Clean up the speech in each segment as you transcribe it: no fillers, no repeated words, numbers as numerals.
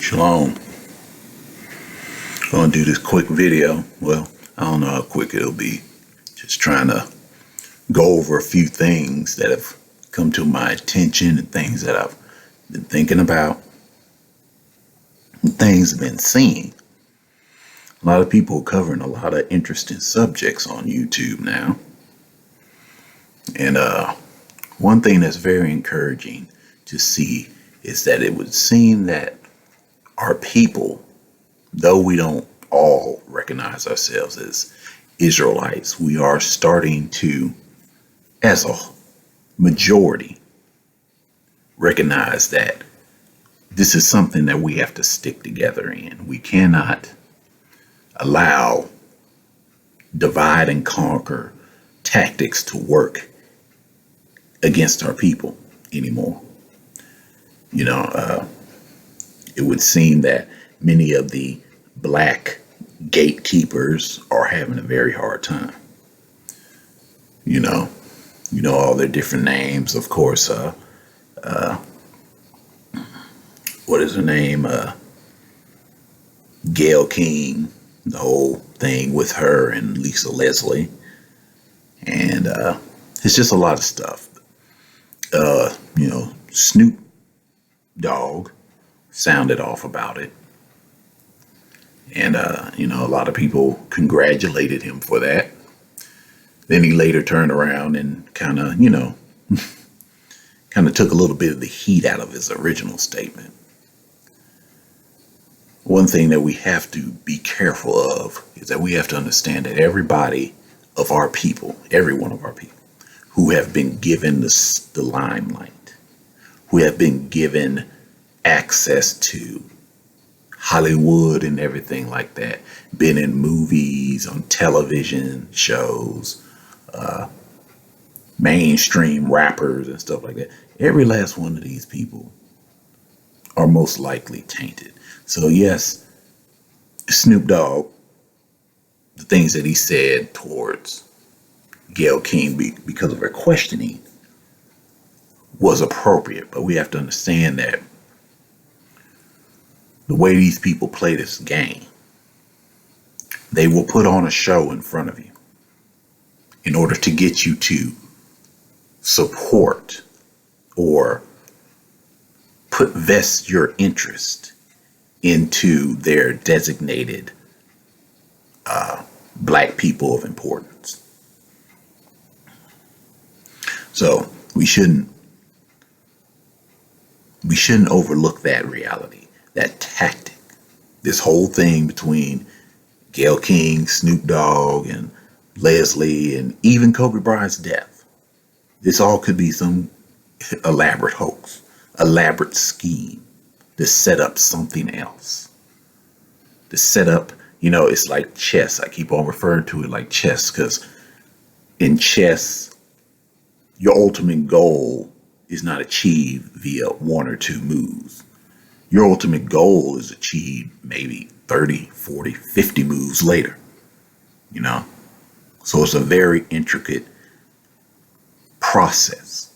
Shalom. I'm gonna do this quick video. Well, I don't know how quick it'll be. Just trying to go over a few things that have come to my attention and things that I've been thinking about, and things I've been seeing. A lot of people are covering a lot of interesting subjects on YouTube now. And one thing that's very encouraging to see is that it would seem that our people, though we don't all recognize ourselves as Israelites, we are starting to, as a majority, recognize that this is something that we have to stick together in. We cannot allow divide and conquer tactics to work against our people anymore. It would seem that many of the black gatekeepers are having a very hard time. You know all their different names, of course. What is her name? Gayle King, the whole thing with her and Lisa Leslie. And it's just a lot of stuff. Snoop Dogg sounded off about it. And, a lot of people congratulated him for that. Then he later turned around and kind of took a little bit of the heat out of his original statement. One thing that we have to be careful of is that we have to understand that everybody of our people, every one of our people, who have been given the limelight, who have been given access to Hollywood and everything like that, been in movies, on television shows, mainstream rappers and stuff like that. Every last one of these people are most likely tainted. So yes, Snoop Dogg, the things that he said towards Gayle King because of her questioning was appropriate, but we have to understand that the way these people play this game, they will put on a show in front of you in order to get you to support or vest your interest into their designated black people of importance. So we shouldn't overlook that reality, that tactic. This whole thing between Gayle King, Snoop Dogg, and Leslie, and even Kobe Bryant's death. This all could be some elaborate hoax, elaborate scheme to set up something else. To set up, it's like chess. I keep on referring to it like chess because in chess, your ultimate goal is not achieved via one or two moves. Your ultimate goal is achieved maybe 30, 40, 50 moves later. So it's a very intricate process.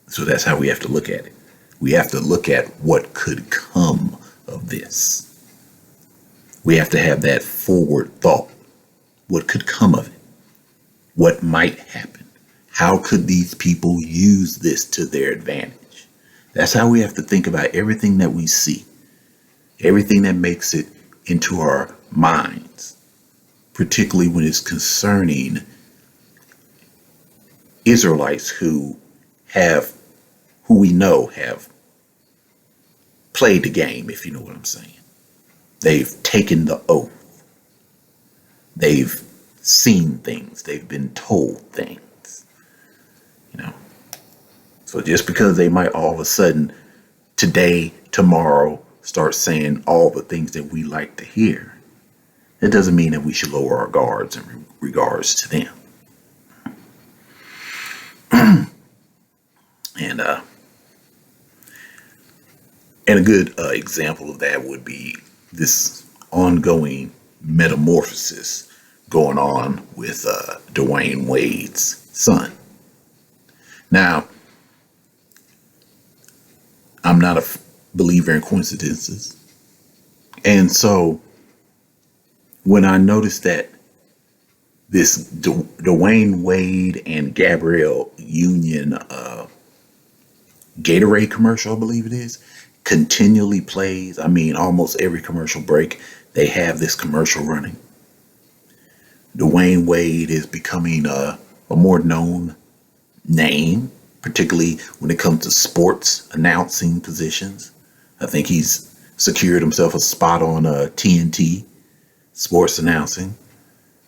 So that's how we have to look at it. We have to look at what could come of this. We have to have that forward thought. What could come of it? What might happen? How could these people use this to their advantage? That's how we have to think about everything that we see, everything that makes it into our minds, particularly when it's concerning Israelites who we know have played the game, if you know what I'm saying. They've taken the oath. They've seen things. They've been told things. So just because they might all of a sudden, today, tomorrow, start saying all the things that we like to hear, it doesn't mean that we should lower our guards in regards to them. And a good example of that would be this ongoing metamorphosis going on with Dwayne Wade's son. Now, I'm not a believer in coincidences. And so when I noticed that this Dwayne Wade and Gabrielle Union Gatorade commercial, I believe it is, continually plays. I mean, almost every commercial break, they have this commercial running. Dwayne Wade is becoming a more known name, particularly when it comes to sports announcing positions. I think he's secured himself a spot on TNT sports announcing,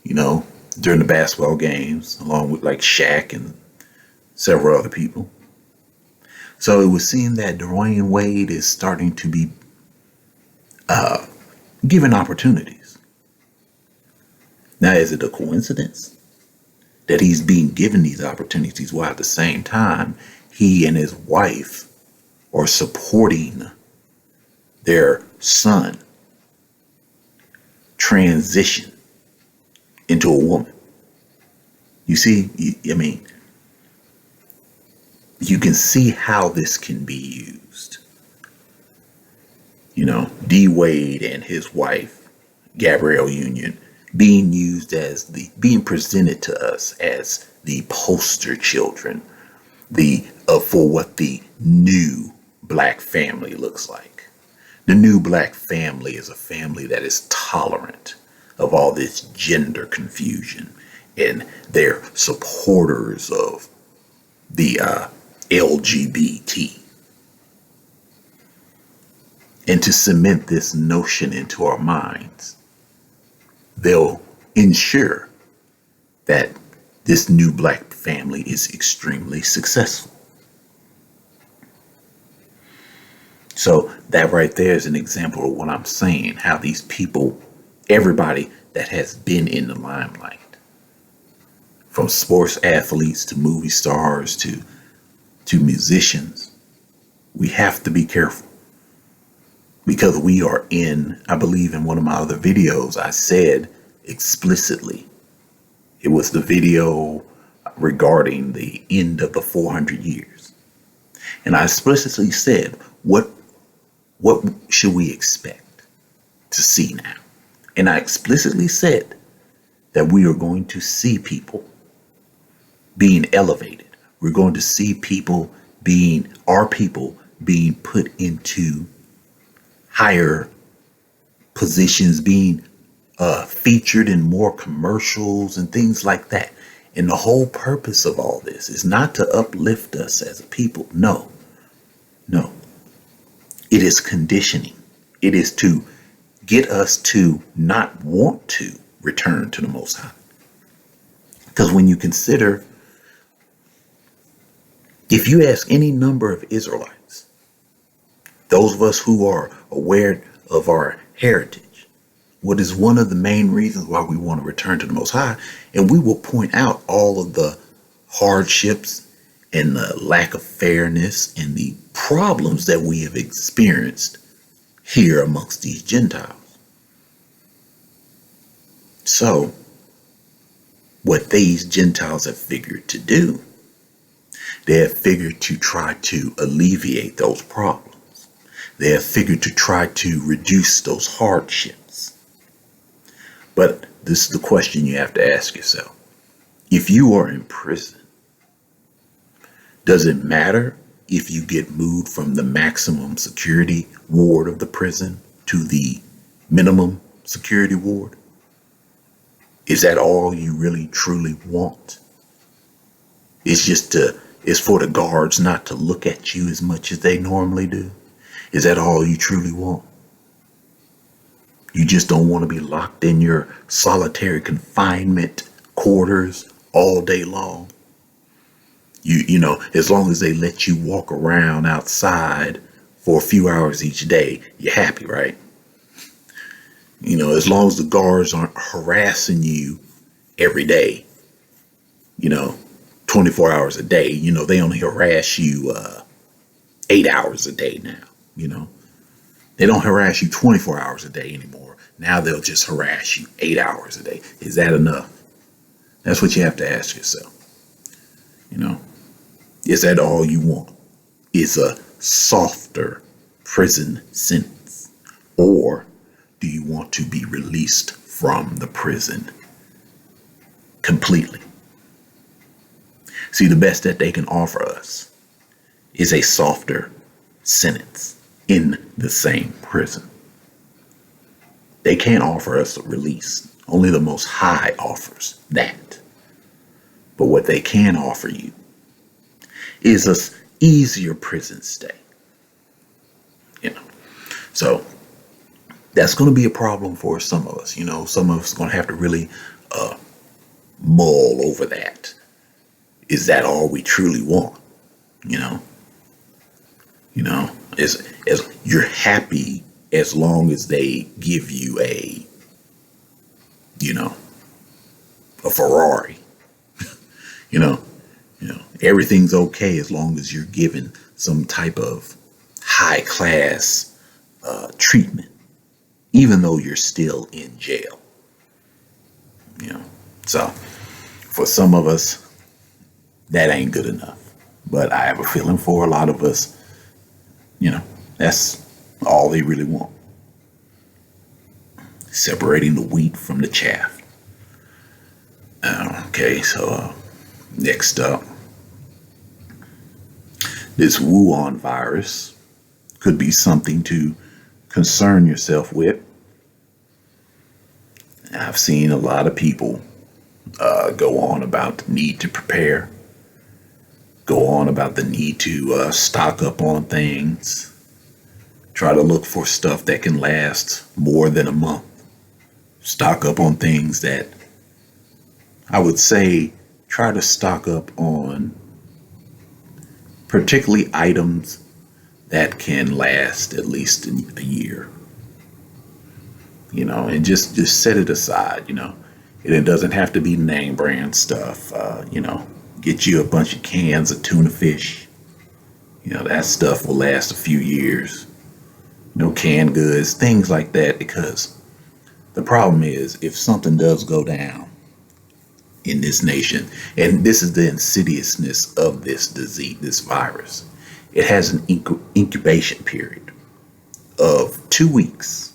you know, during the basketball games, along with like Shaq and several other people. So it was seen that Dwayne Wade is starting to be given opportunities. Now, is it a coincidence that he's being given these opportunities while at the same time he and his wife are supporting their son transition into a woman? You see, I mean, you can see how this can be used. You know, D Wade and his wife, Gabrielle Union, being used as being presented to us as the poster children, for what the new black family looks like. The new black family is a family that is tolerant of all this gender confusion, and they're supporters of the LGBT. And to cement this notion into our minds, they'll ensure that this new black family is extremely successful. So that right there is an example of what I'm saying, how these people, everybody that has been in the limelight, from sports athletes to movie stars to musicians, we have to be careful. Because we are I believe in one of my other videos, I said explicitly, it was the video regarding the end of the 400 years. And I explicitly said, what should we expect to see now? And I explicitly said that we are going to see people being elevated. We're going to see our people being put into higher positions, being featured in more commercials and things like that. And the whole purpose of all this is not to uplift us as a people. No. It is conditioning. It is to get us to not want to return to the Most High. Because when you consider, if you ask any number of Israelites, those of us who are aware of our heritage, what is one of the main reasons why we want to return to the Most High, and we will point out all of the hardships and the lack of fairness and the problems that we have experienced here amongst these Gentiles. So, what these Gentiles have figured to do, they have figured to try to alleviate those problems. They have figured to try to reduce those hardships. But this is the question you have to ask yourself. If you are in prison, does it matter if you get moved from the maximum security ward of the prison to the minimum security ward? Is that all you really truly want? It's for the guards not to look at you as much as they normally do? Is that all you truly want? You just don't want to be locked in your solitary confinement quarters all day long? You know, as long as they let you walk around outside for a few hours each day, you're happy, right? You know, as long as the guards aren't harassing you every day, 24 hours a day, they only harass you 8 hours a day now, They don't harass you 24 hours a day anymore. Now they'll just harass you 8 hours a day. Is that enough? That's what you have to ask yourself. Is that all you want? Is a softer prison sentence? Or do you want to be released from the prison completely? See, the best that they can offer us is a softer sentence in the same prison. They can't offer us a release. Only the Most High offers that. But what they can offer you is a easier prison stay. So that's going to be a problem for some of us. Some of us are going to have to really mull over that. Is that all we truly want? As you're happy as long as they give you a Ferrari. Everything's okay as long as you're given some type of high class treatment, even though you're still in jail. So for some of us, that ain't good enough. But I have a feeling for a lot of us, that's all they really want. Separating the wheat from the chaff. Okay, so next up, this Wuhan virus could be something to concern yourself with. I've seen a lot of people go on about the need to prepare, go on about the need to stock up on things, try to look for stuff that can last more than a month, stock up on things that I would say try to stock up on particularly items that can last at least a year, and just set it aside, and it doesn't have to be name brand stuff, get you a bunch of cans of tuna fish, that stuff will last a few years, canned goods, things like that, because the problem is if something does go down in this nation, and this is the insidiousness of this disease, this virus, it has an incubation period of 2 weeks.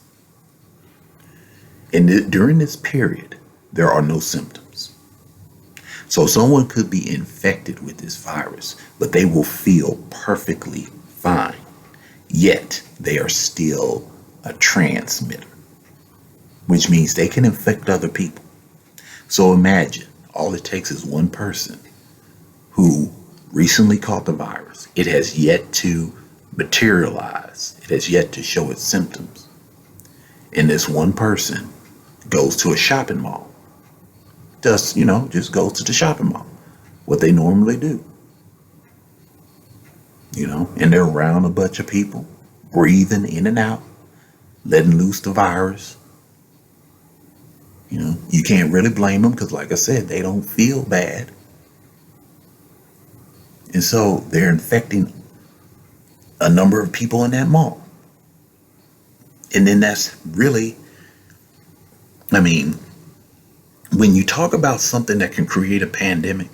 And during this period, there are no symptoms. So someone could be infected with this virus, but they will feel perfectly fine. Yet they are still a transmitter, which means they can infect other people. So imagine, all it takes is one person who recently caught the virus. It has yet to materialize. It has yet to show its symptoms. And this one person goes to a shopping mall. Just goes to the shopping mall. What they normally do. And they're around a bunch of people, breathing in and out, letting loose the virus. You can't really blame them because, like I said, they don't feel bad. And so they're infecting a number of people in that mall. And then that's really, when you talk about something that can create a pandemic,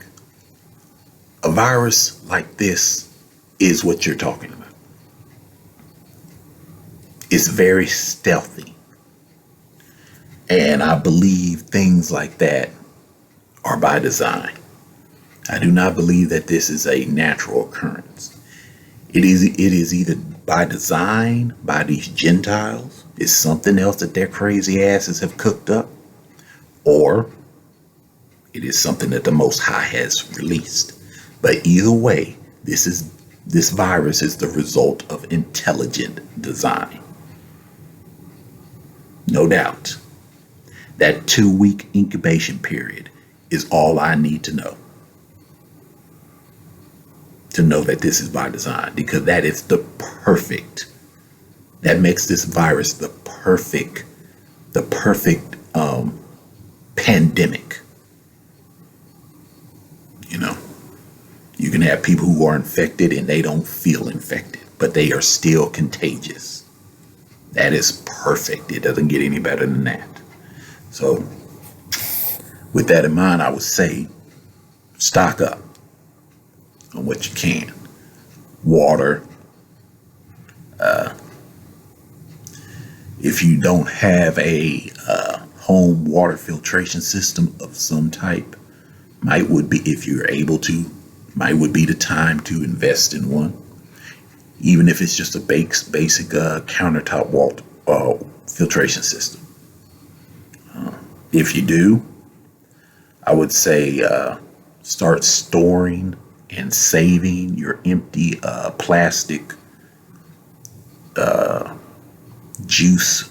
a virus like this is what you're talking about. It's very stealthy. And I believe things like that are by design. I do not believe that this is a natural occurrence. It is either by design by these Gentiles, it's something else that their crazy asses have cooked up, or it is something that the Most High has released. But either way, this virus is the result of intelligent design. No doubt. That 2-week incubation period is all I need to know that this is by design, because that is that makes this virus the perfect pandemic. You can have people who are infected and they don't feel infected, but they are still contagious. That is perfect. It doesn't get any better than that. So with that in mind, I would say stock up on what you can. Water. If you don't have a home water filtration system of some type, if you're able to, would be the time to invest in one. Even if it's just a basic countertop water filtration system. If you do, I would say start storing and saving your empty plastic juice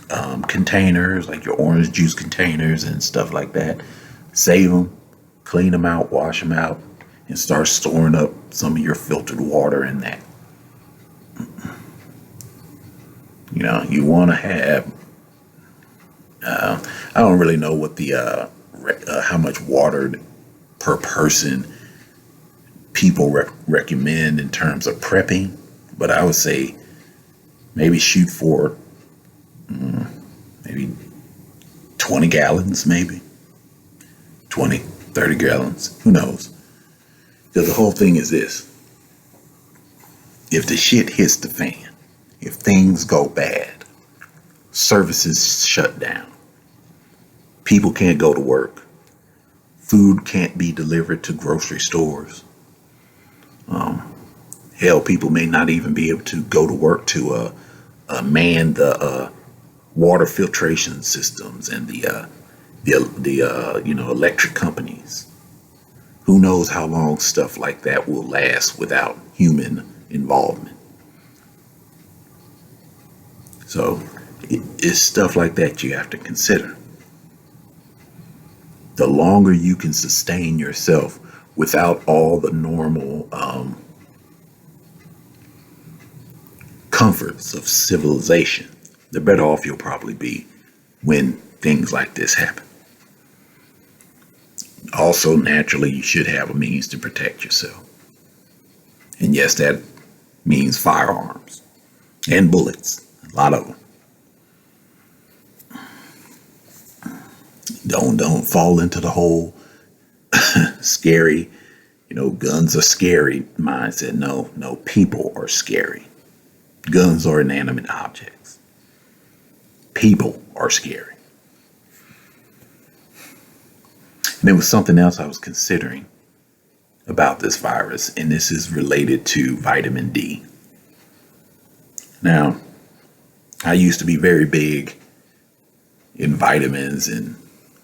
containers, like your orange juice containers and stuff like that. Save them, clean them out, wash them out, and start storing up some of your filtered water in that. You know, you want to have, I don't really know what the, how much water per person people recommend in terms of prepping, but I would say maybe shoot for maybe 20 gallons, maybe 20, 30 gallons, who knows? Because the whole thing is this: if the shit hits the fan, if things go bad, services shut down, people can't go to work, food can't be delivered to grocery stores, hell, people may not even be able to go to work to man the water filtration systems and the electric companies. Who knows how long stuff like that will last without human involvement? So it's stuff like that you have to consider. The longer you can sustain yourself without all the normal comforts of civilization, the better off you'll probably be when things like this happen. Also, naturally, you should have a means to protect yourself. And yes, that means firearms and bullets, a lot of them. Don't fall into the whole scary, guns are scary mindset. No, people are scary. Guns are inanimate objects. People are scary. And there was something else I was considering about this virus, and this is related to vitamin D. Now, I used to be very big in vitamins and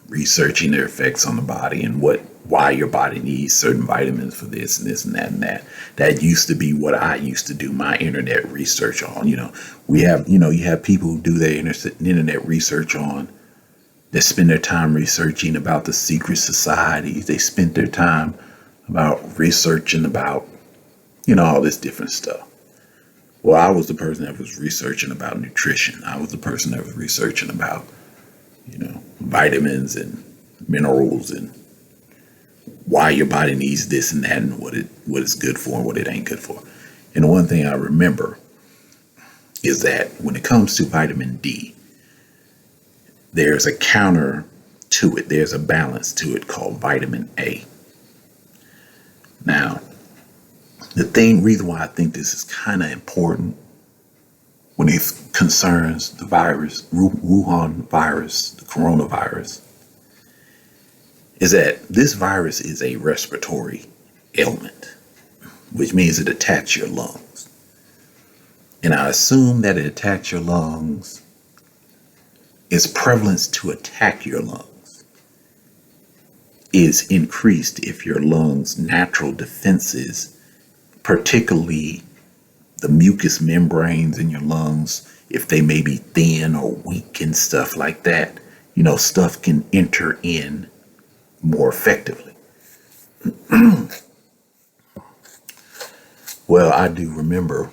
researching their effects on the body and why your body needs certain vitamins for this and this and that and that. That used to be what I used to do my internet research on. You have people who do their internet research on, that spend their time researching about the secret societies. They spent their time about researching about, all this different stuff. Well, I was the person that was researching about nutrition. I was the person that was researching about, vitamins and minerals and why your body needs this and that and what it's good for and what it ain't good for. And the one thing I remember is that when it comes to vitamin D, there's a counter to it. There's a balance to it called vitamin A. Now, the reason why I think this is kind of important when it concerns the virus, Wuhan virus, the coronavirus, is that this virus is a respiratory ailment, which means it attacks your lungs. And I assume that it attacks your lungs, its prevalence to attack your lungs is increased if your lungs' natural defenses, particularly the mucous membranes in your lungs, if they may be thin or weak and stuff like that, stuff can enter in more effectively. Well, I do remember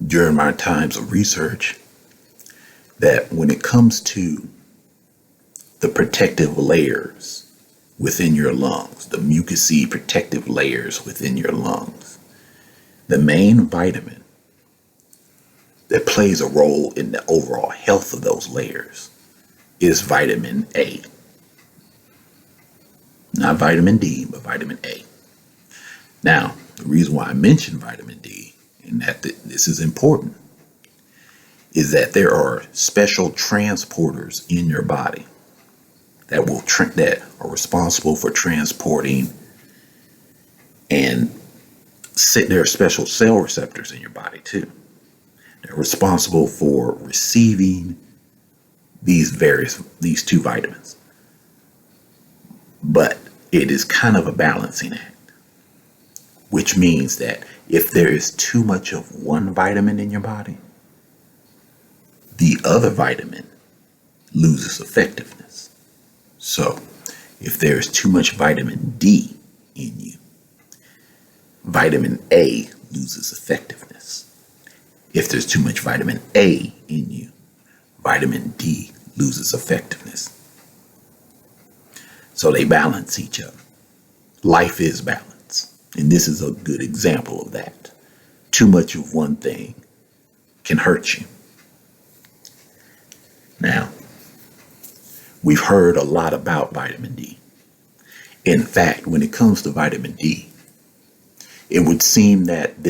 during my times of research that when it comes to the protective layers within your lungs, the mucousy protective layers within your lungs, the main vitamin that plays a role in the overall health of those layers is vitamin A. Not vitamin D, but vitamin A. Now, the reason why I mention vitamin D, and that this is important, is that there are special transporters in your body that that are responsible for transporting, and there are special cell receptors in your body too. They're responsible for receiving these two vitamins. But it is kind of a balancing act, which means that if there is too much of one vitamin in your body, the other vitamin loses effectiveness. So if there is too much vitamin D in you, vitamin A loses effectiveness. If there's too much vitamin A in you, vitamin D loses effectiveness. So they balance each other. Life is balance. And this is a good example of that. Too much of one thing can hurt you. Now, we've heard a lot about vitamin D. In fact, when it comes to vitamin D, it would seem that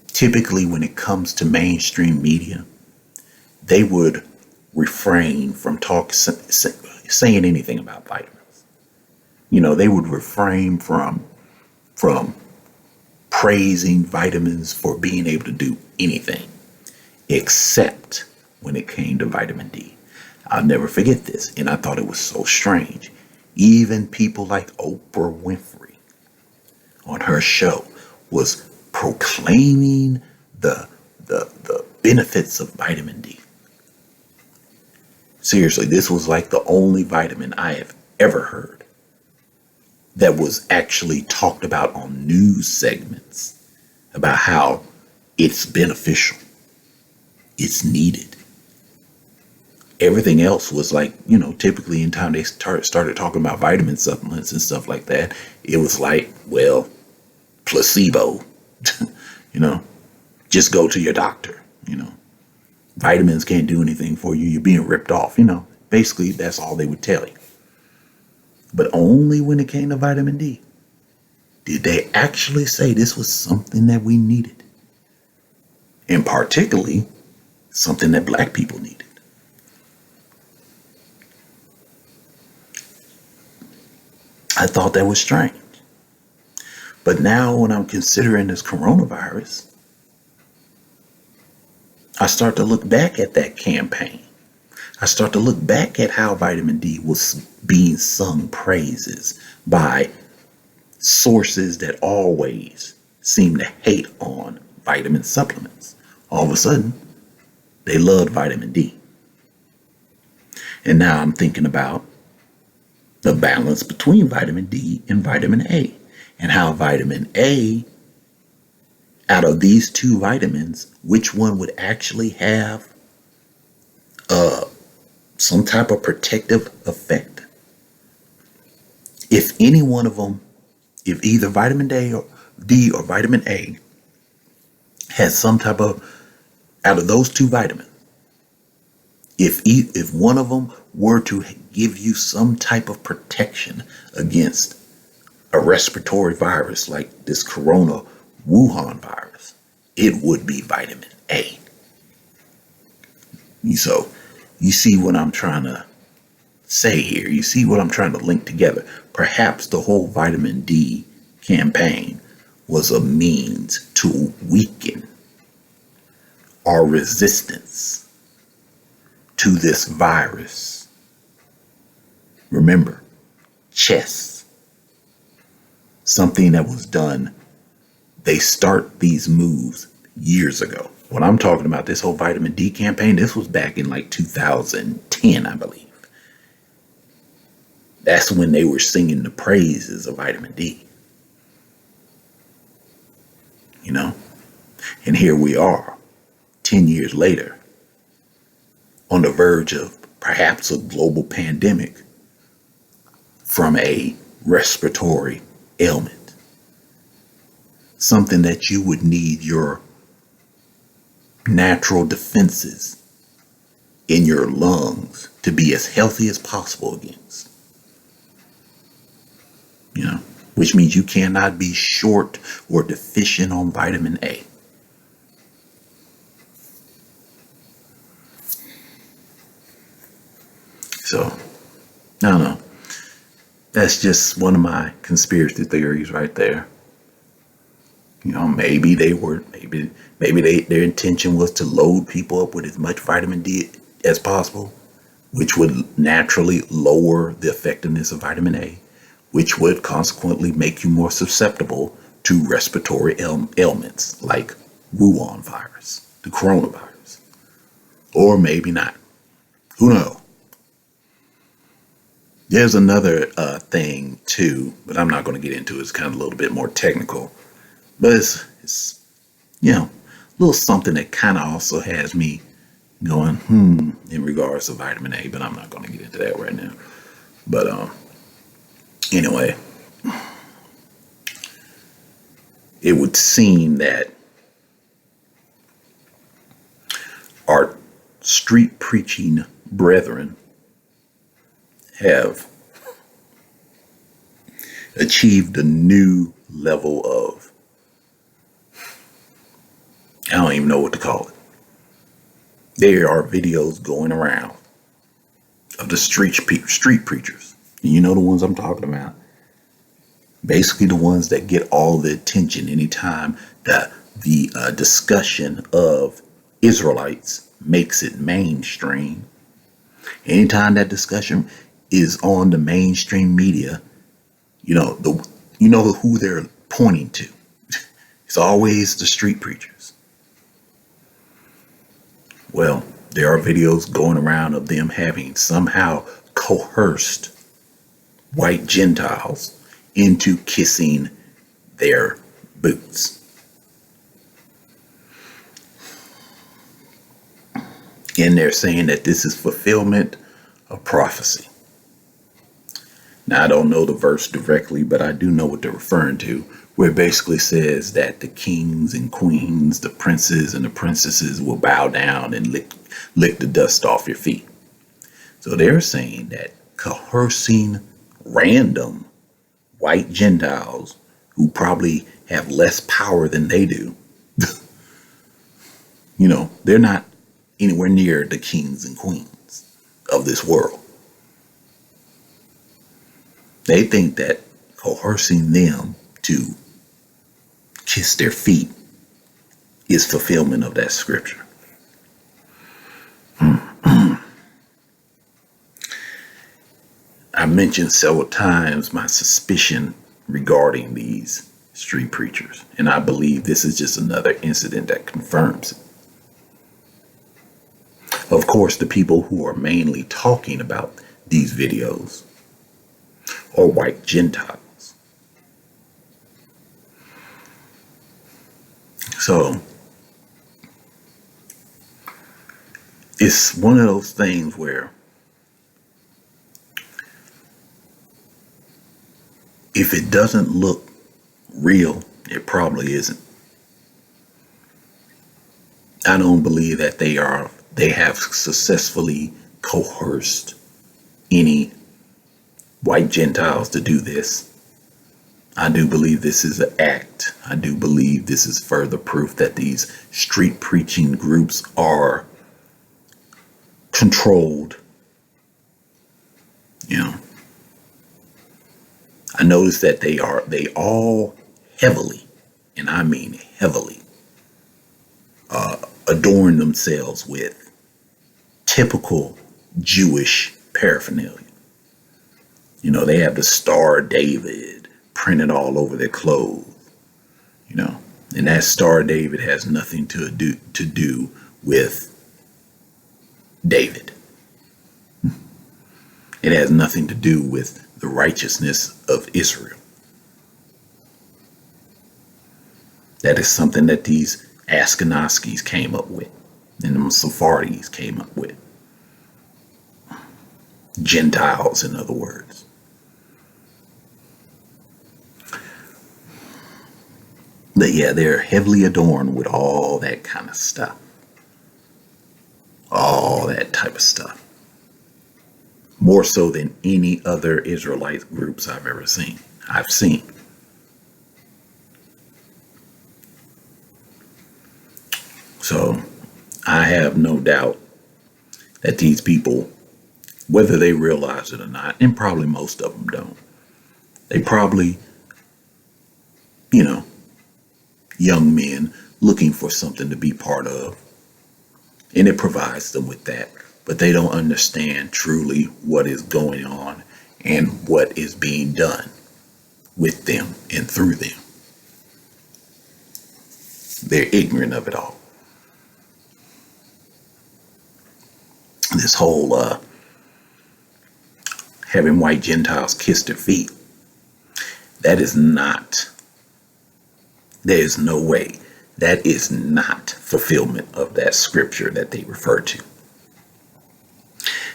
typically when it comes to mainstream media, they would refrain from saying anything about vitamins. They would refrain from praising vitamins for being able to do anything, except when it came to vitamin D. I'll never forget this, and I thought it was so strange. Even people like Oprah Winfrey on her show was proclaiming the benefits of vitamin D. Seriously, this was like the only vitamin I have ever heard that was actually talked about on news segments about how it's beneficial, it's needed. Everything else was like, typically in time they started talking about vitamin supplements and stuff like that, it was like, well, placebo, just go to your doctor, Vitamins can't do anything for you. You're being ripped off, Basically, that's all they would tell you. But only when it came to vitamin D did they actually say this was something that we needed. And particularly, something that Black people needed. I thought that was strange. But now when I'm considering this coronavirus, I start to look back at that campaign. I start to look back at how vitamin D was being sung praises by sources that always seem to hate on vitamin supplements. All of a sudden, they loved vitamin D. And now I'm thinking about the balance between vitamin D and vitamin A, and how vitamin A, out of these two vitamins, which one would actually have some type of protective effect. If any one of them, if either vitamin D or vitamin A has some type of, out of those two vitamins, if one of them were to give you some type of protection against a respiratory virus like this corona Wuhan virus, it would be vitamin A. So you see what I'm trying to say here. You see what I'm trying to link together. Perhaps the whole vitamin D campaign was a means to weaken our resistance to this virus. Remember, chess, something that was done, they start these moves years ago. When I'm talking about this whole vitamin D campaign, this was back in like 2010, I believe. That's when they were singing the praises of vitamin D. And here we are, 10 years later, on the verge of perhaps a global pandemic from a respiratory ailment. Something that you would need your natural defenses in your lungs to be as healthy as possible against. which means you cannot be short or deficient on vitamin A. So, I don't know. That's just one of my conspiracy theories right there. You know, maybe their intention was to load people up with as much vitamin D as possible, which would naturally lower the effectiveness of vitamin A, which would consequently make you more susceptible to respiratory ailments like Wuhan virus, the coronavirus. Or maybe not. Who knows? There's another thing too, but I'm not going to get into it. It's kind of a little bit more technical. But it's a little something that kind of also has me going, in regards to vitamin A, but I'm not going to get into that right now. But anyway, it would seem that our street preaching brethren have achieved a new level of, I don't even know what to call it. There are videos going around of the street preachers. And you know the ones I'm talking about. Basically the ones that get all the attention anytime that the discussion of Israelites makes it mainstream. Anytime that discussion is on the mainstream media, you know who they're pointing to. It's always the street preachers. Well, there are videos going around of them having somehow coerced white Gentiles into kissing their boots. And they're saying that this is fulfillment of prophecy. Now, I don't know the verse directly, but I do know what they're referring to, where it basically says that the kings and queens, the princes and the princesses will bow down and lick the dust off your feet. So they're saying that coercing random white Gentiles who probably have less power than they do, they're not anywhere near the kings and queens of this world. They think that coercing them to kiss their feet is fulfillment of that scripture. I mentioned several times my suspicion regarding these street preachers, and I believe this is just another incident that confirms it. Of course, the people who are mainly talking about these videos are white Gentiles. So it's one of those things where if it doesn't look real, it probably isn't. I don't believe that they have successfully coerced any white Gentiles to do this. I do believe this is an act. I do believe this is further proof that these street preaching groups are controlled. I noticed that they all heavily, and I mean heavily, adorn themselves with typical Jewish paraphernalia. They have the Star of David printed all over their clothes, and that Star of David has nothing to do with David. It has nothing to do with the righteousness of Israel. That is something that these Ashkenazis came up with, and them Sephardis came up with. Gentiles, in other words. But yeah, they're heavily adorned with all that kind of stuff. All that type of stuff. More so than any other Israelite groups I've seen. So I have no doubt that these people, whether they realize it or not, and probably most of them don't, they probably, you know, young men looking for something to be part of, and it provides them with that. But they don't understand truly what is going on and what is being done with them and through them. They're ignorant of it all. This whole having white Gentiles kiss their feet, that is not, there is no way, that is not fulfillment of that scripture that they refer to.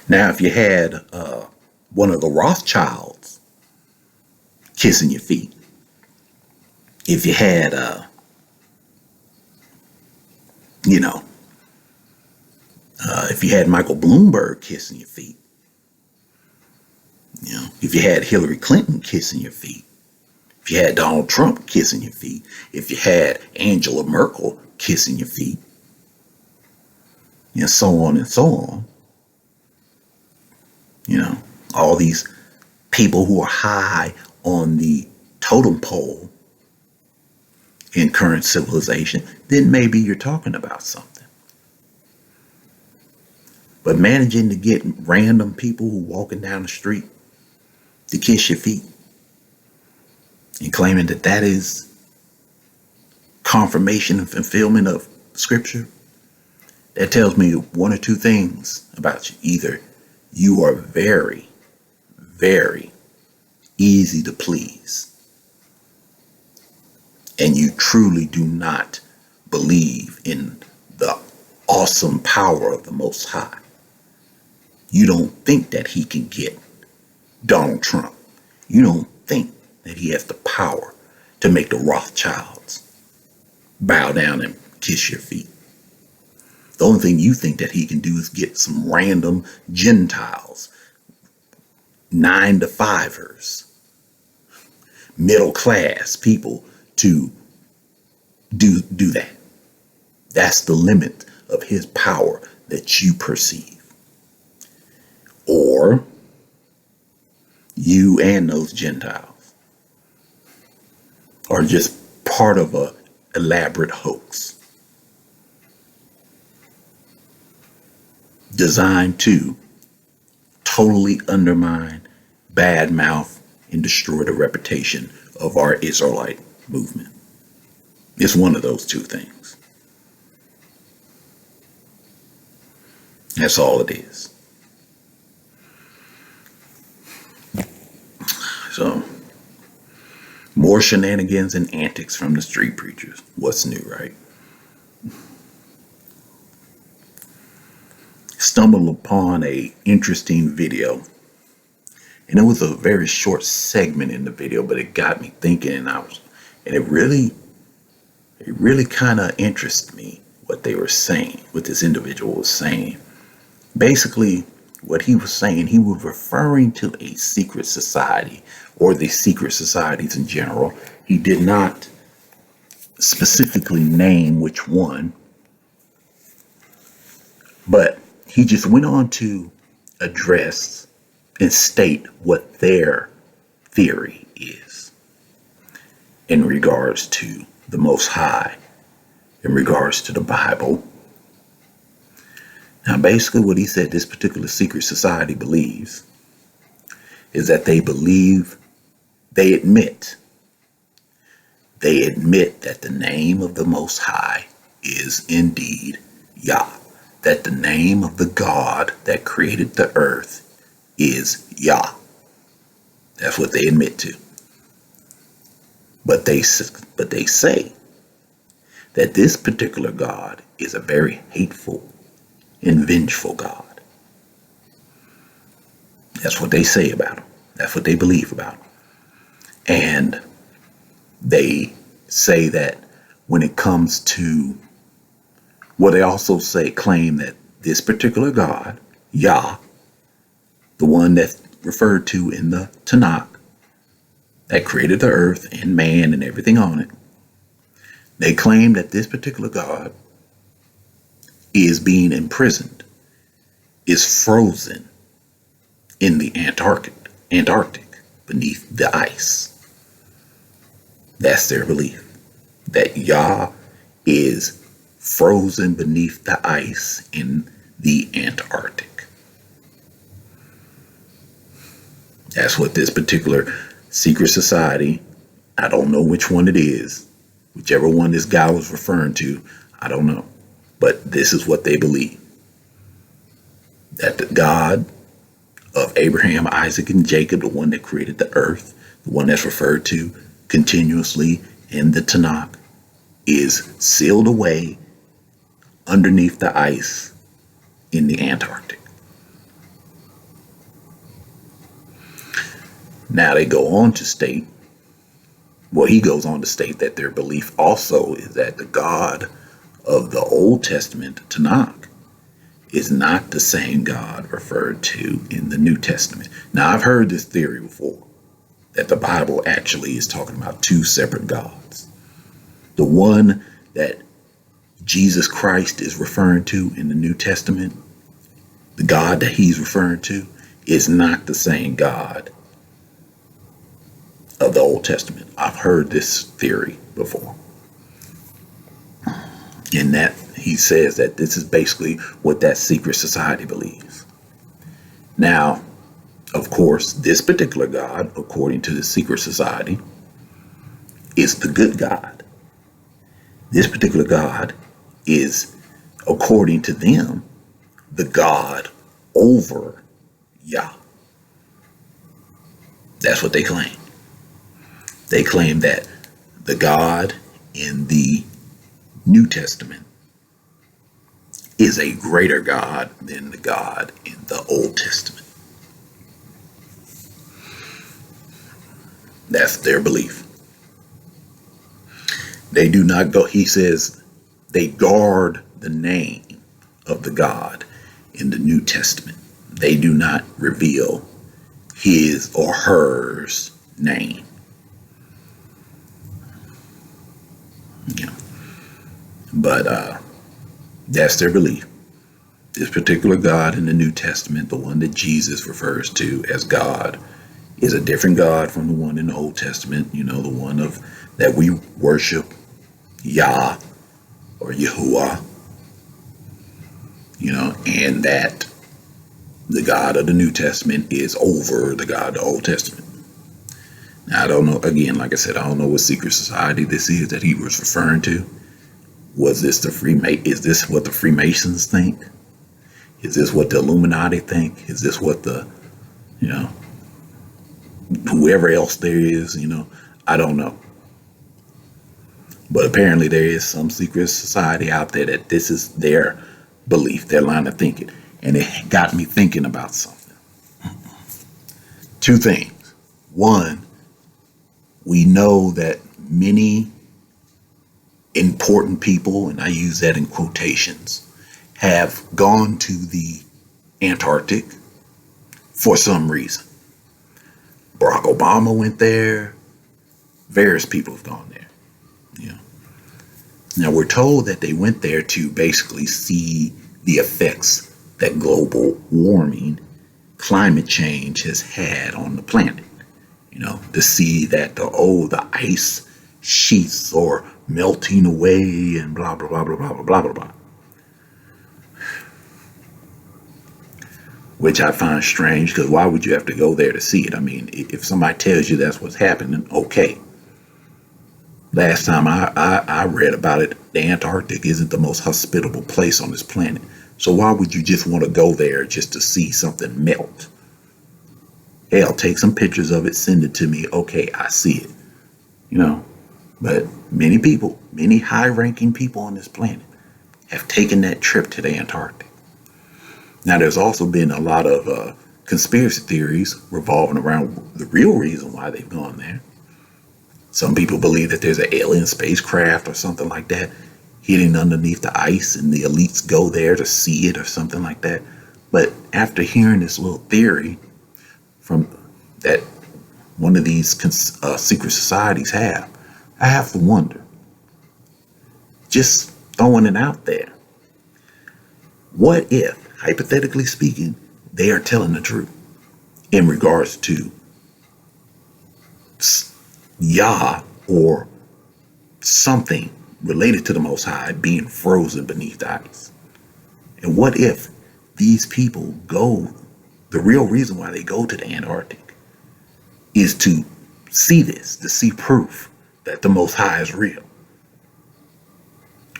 Now, if you had one of the Rothschilds kissing your feet, if you had, if you had Michael Bloomberg kissing your feet, if you had Hillary Clinton kissing your feet, if you had Donald Trump kissing your feet, if you had Angela Merkel kissing your feet, and so on and so on, all these people who are high on the totem pole in current civilization, then maybe you're talking about something. But managing to get random people who walking down the street to kiss your feet and claiming that that is confirmation and fulfillment of scripture, that tells me one or two things about you. Either you are very, very easy to please, and you truly do not believe in the awesome power of the Most High. You don't think that he can get Donald Trump. You don't think that he has the power to make the Rothschilds bow down and kiss your feet. The only thing you think that he can do is get some random Gentiles, 9-to-5ers, middle class people to do that. That's the limit of his power that you perceive. Or you and those Gentiles are just part of a elaborate hoax designed to totally undermine, badmouth, and destroy the reputation of our Israelite movement. It's one of those two things. That's all it is. So, more shenanigans and antics from the street preachers. What's new, right? Stumbled upon a interesting video, and it was a very short segment in the video, but it got me thinking, and it really kind of interested me what they were saying, what this individual was saying. Basically, what he was saying, he was referring to a secret society, or the secret societies in general. He did not specifically name which one, but he just went on to address and state what their theory is in regards to the Most High, in regards to the Bible. Now, basically what he said this particular secret society believes is that they admit that the name of the Most High is indeed Yah, that the name of the God that created the earth is Yah. That's what they admit to. But they say that this particular God is a very hateful and vengeful God. That's what they say about him. That's what they believe about him. And they say that when it comes to, well, they also claim that this particular God, Yah, the one that's referred to in the Tanakh, that created the earth and man and everything on it, they claim that this particular God is being imprisoned, is frozen in the Antarctic beneath the ice. That's their belief, that YAH is frozen beneath the ice in the Antarctic. That's what this particular secret society, I don't know which one it is, whichever one this guy was referring to, I don't know. But this is what they believe. That the God of Abraham, Isaac, and Jacob, the one that created the earth, the one that's referred to continuously in the Tanakh, is sealed away underneath the ice in the Antarctic. Now they go on to state, well, he goes on to state that their belief also is that the God of the Old Testament, Tanakh, is not the same God referred to in the New Testament. Now, I've heard this theory before, that the Bible actually is talking about two separate gods. The one that Jesus Christ is referring to in the New Testament, the God that he's referring to, is not the same God of the Old Testament. I've heard this theory before. In that he says that this is basically what that secret society believes. Now, of course, this particular God, according to the secret society, is the good God. This particular God is, according to them, the God over YAH. That's what they claim. They claim that the God in the New Testament is a greater God than the God in the Old Testament. That's their belief. They do not go, he says, they guard the name of the God in the New Testament. They do not reveal his or hers name. You know, but that's their belief. This particular God in the New Testament, the one that Jesus refers to as God, is a different God from the one in the Old Testament. You know, the one of that we worship, YAH or Yahuwah. You know, and that the God of the New Testament is over the God of the Old Testament. Now, I don't know, again, like I said, I don't know what secret society this is that he was referring to. Was this is this what the Freemasons think? Is this what the Illuminati think? Is this what the, you know, whoever else there is, you know, I don't know. But apparently there is some secret society out there that this is their belief, their line of thinking. And it got me thinking about something. Two things. One, we know that many important people, and I use that in quotations, have gone to the Antarctic for some reason. Barack Obama went there. Various people have gone there. You know. Now we're told that they went there to basically see the effects that global warming, climate change has had on the planet. You know, to see that the ice sheets are melting away and blah blah blah blah blah blah blah blah. Which I find strange, because why would you have to go there to see it? I mean, if somebody tells you that's what's happening, okay. Last time I read about it, the Antarctic isn't the most hospitable place on this planet. So why would you just want to go there just to see something melt? Hell, take some pictures of it, send it to me. Okay, I see it. You know, but many people, many high-ranking people on this planet have taken that trip to the Antarctic. Now, there's also been a lot of conspiracy theories revolving around the real reason why they've gone there. Some people believe that there's an alien spacecraft or something like that hidden underneath the ice, and the elites go there to see it or something like that. But after hearing this little theory from that one of these secret societies have, I have to wonder, just throwing it out there, What if, hypothetically speaking, they are telling the truth in regards to YAH or something related to the Most High being frozen beneath ice? And what if these people go, the real reason why they go to the Antarctic is to see this, to see proof that the Most High is real?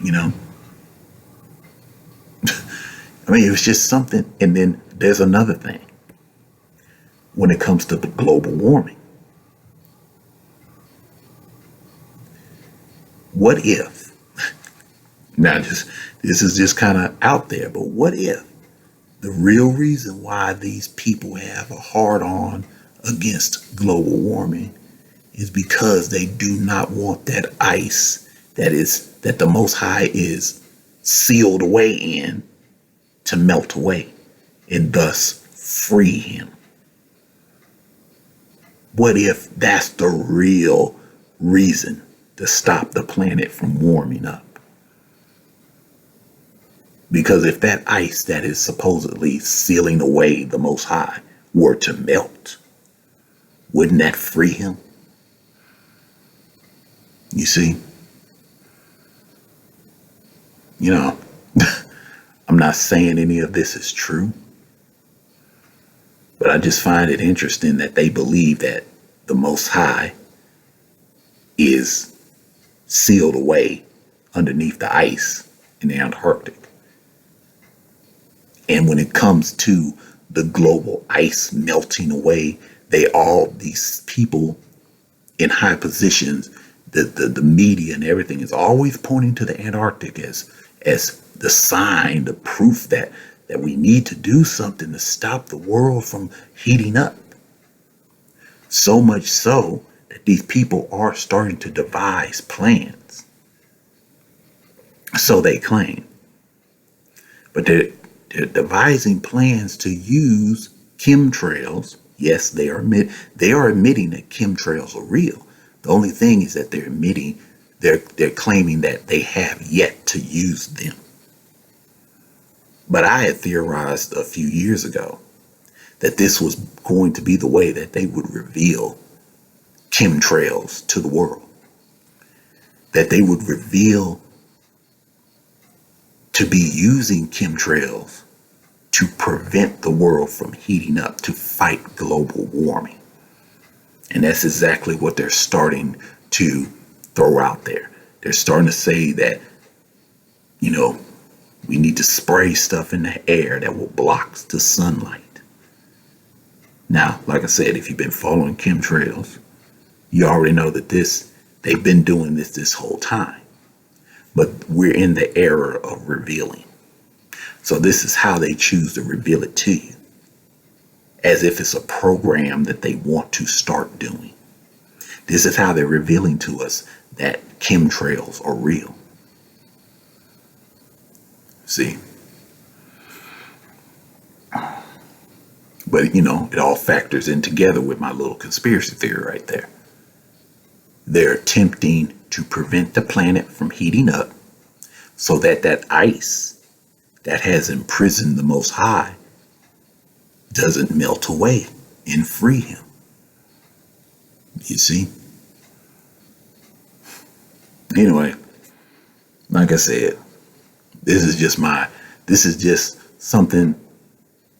You know? I mean, it was just something. And then there's another thing when it comes to the global warming. What if, now this is just kind of out there, but what if the real reason why these people have a hard on against global warming is because they do not want that ice that the Most High is sealed away in to melt away and thus free him? What if that's the real reason to stop the planet from warming up? Because if that ice that is supposedly sealing away the Most High were to melt, wouldn't that free him? You see? You know, I'm not saying any of this is true, but I just find it interesting that they believe that the Most High is sealed away underneath the ice in the Antarctic. And when it comes to the global ice melting away, these people in high positions, the media and everything is always pointing to the Antarctic as the sign, the proof that we need to do something to stop the world from heating up. So much so that these people are starting to devise plans. So they claim. But they're devising plans to use chemtrails. Yes, they are admitting that chemtrails are real. The only thing is that they're claiming that they have yet to use them. But I had theorized a few years ago that this was going to be the way that they would reveal chemtrails to the world. That they would reveal to be using chemtrails to prevent the world from heating up, to fight global warming. And that's exactly what they're starting to throw out there. They're starting to say that, we need to spray stuff in the air that will block the sunlight. Now, like I said, if you've been following chemtrails, you already know that they've been doing this whole time. But we're in the era of revealing. So this is how they choose to reveal it to you, as if it's a program that they want to start doing. This is how they're revealing to us that chemtrails are real. See? But, it all factors in together with my little conspiracy theory right there. They're attempting to prevent the planet from heating up so that ice that has imprisoned the Most High doesn't melt away and free him. You see? Anyway, like I said, this is just something,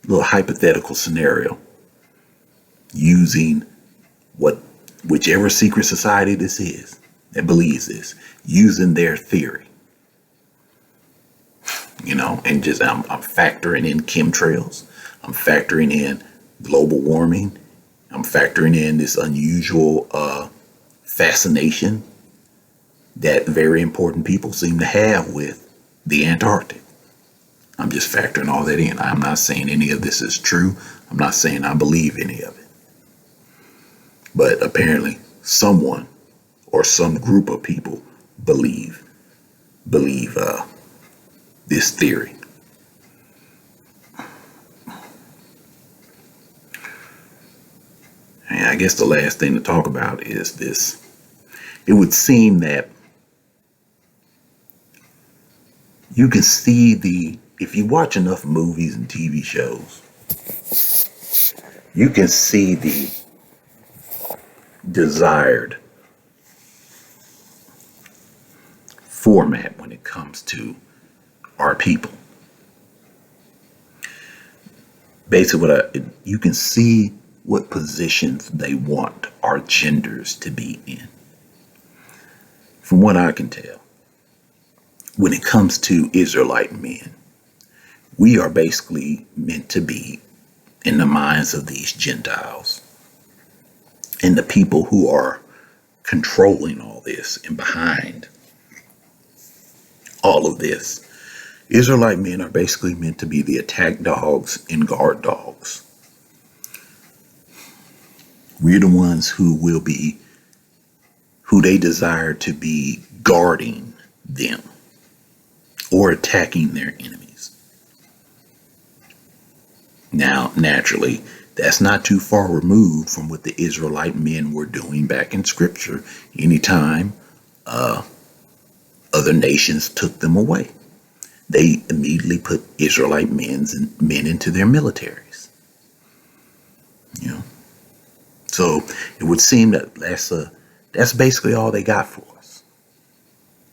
little hypothetical scenario, using whichever secret society this is that believes this, using their theory, and just I'm factoring in chemtrails, I'm factoring in global warming, I'm factoring in this unusual fascination that very important people seem to have with the Antarctic. I'm just factoring all that in. I'm not saying any of this is true. I'm not saying I believe any of it. But apparently someone or some group of people believe this theory. And I guess the last thing to talk about is this. It would seem that you can see the if you watch enough movies and TV shows, you can see the desired format when it comes to our people. Basically, you can see what positions they want our genders to be in. From what I can tell, when it comes to Israelite men, we are basically meant to be in the minds of these Gentiles and the people who are controlling all this and behind all of this. Israelite men are basically meant to be the attack dogs and guard dogs. We're the ones who they desire to be guarding them or attacking their enemies. Now, naturally, that's not too far removed from what the Israelite men were doing back in Scripture anytime other nations took them away. They immediately put Israelite men into their militaries. So it would seem that that's basically all they got for us.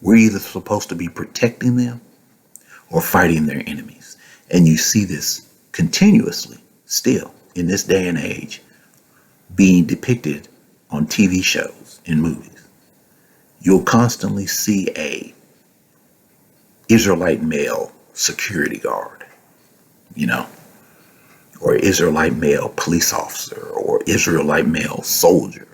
We're either supposed to be protecting them or fighting their enemies. And you see this continuously still in this day and age being depicted on TV shows and movies. You'll constantly see a Israelite male security guard, or Israelite male police officer, or Israelite male soldier.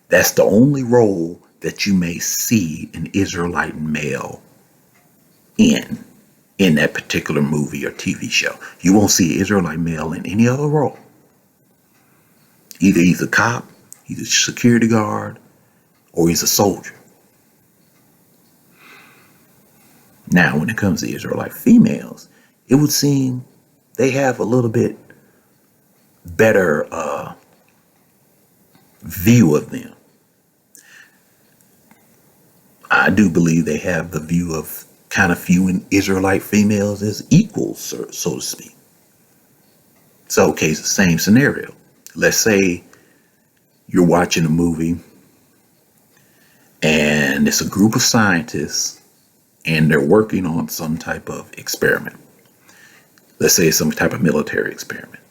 That's the only role that you may see an Israelite male in that particular movie or TV show. You won't see an Israelite male in any other role. Either he's a cop, he's a security guard, or he's a soldier. Now, when it comes to Israelite females, it would seem they have a little bit better view of them. I do believe they have the view of kind of viewing Israelite females as equals, so to speak. So, okay, it's the same scenario. Let's say you're watching a movie and it's a group of scientists and they're working on some type of experiment. Let's say it's some type of military experiment.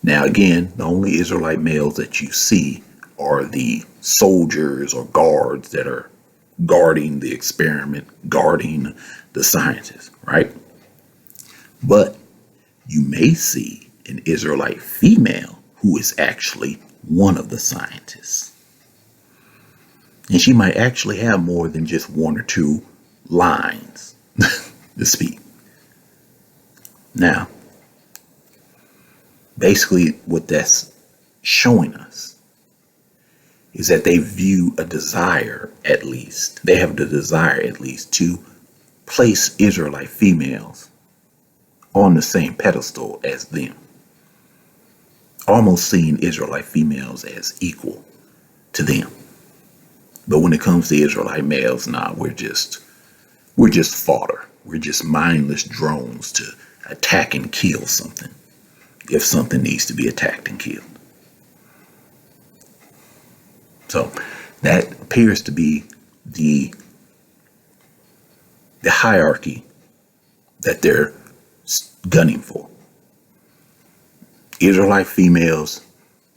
Now, again, the only Israelite males that you see are the soldiers or guards that are guarding the experiment, guarding the scientists, right? But you may see an Israelite female who is actually one of the scientists. And she might actually have more than just one or two lines to speak. Now, basically what that's showing us is that they view a desire, at least. They have the desire, at least, to place Israelite females on the same pedestal as them. Almost seeing Israelite females as equal to them. But when it comes to Israelite males, we're just fodder. We're just mindless drones to attack and kill something if something needs to be attacked and killed. So that appears to be the hierarchy that they're gunning for. Israelite females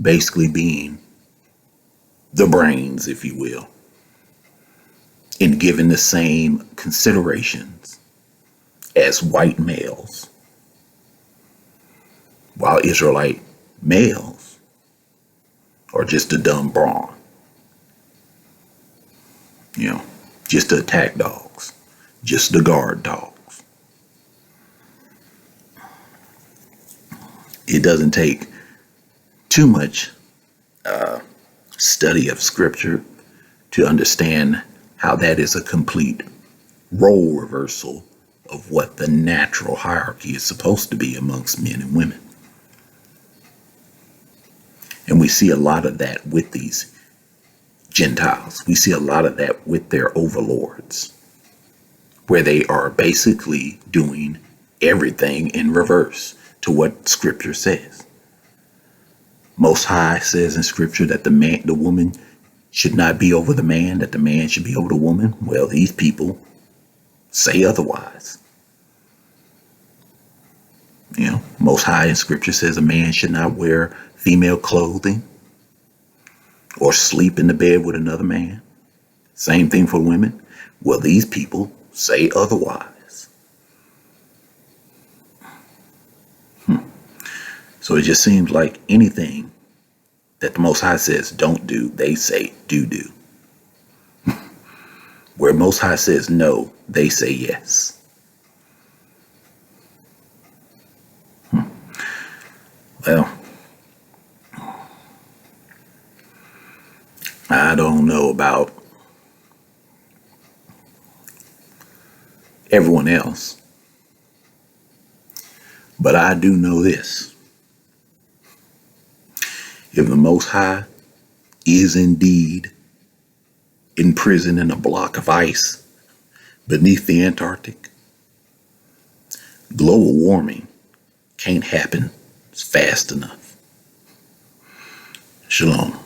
basically being the brains, if you will, and given the same considerations as white males, while Israelite males are just the dumb brawn, just the attack dogs, just the guard dogs. It doesn't take too much study of scripture to understand how that is a complete role reversal of what the natural hierarchy is supposed to be amongst men and women. And we see a lot of that with these Gentiles. We see a lot of that with their overlords, where they are basically doing everything in reverse to what Scripture says. Most High says in Scripture that the woman should not be over the man, that the man should be over the woman. Well, these people say otherwise. Most High in Scripture says a man should not wear female clothing or sleep in the bed with another man. Same thing for women. Well, these people say otherwise. So it just seems like anything that the Most High says don't do, they say do. Where Most High says no, they say yes. Well, I don't know about everyone else, but I do know this. If the Most High is indeed in prison in a block of ice beneath the Antarctic, global warming can't happen fast enough. Shalom.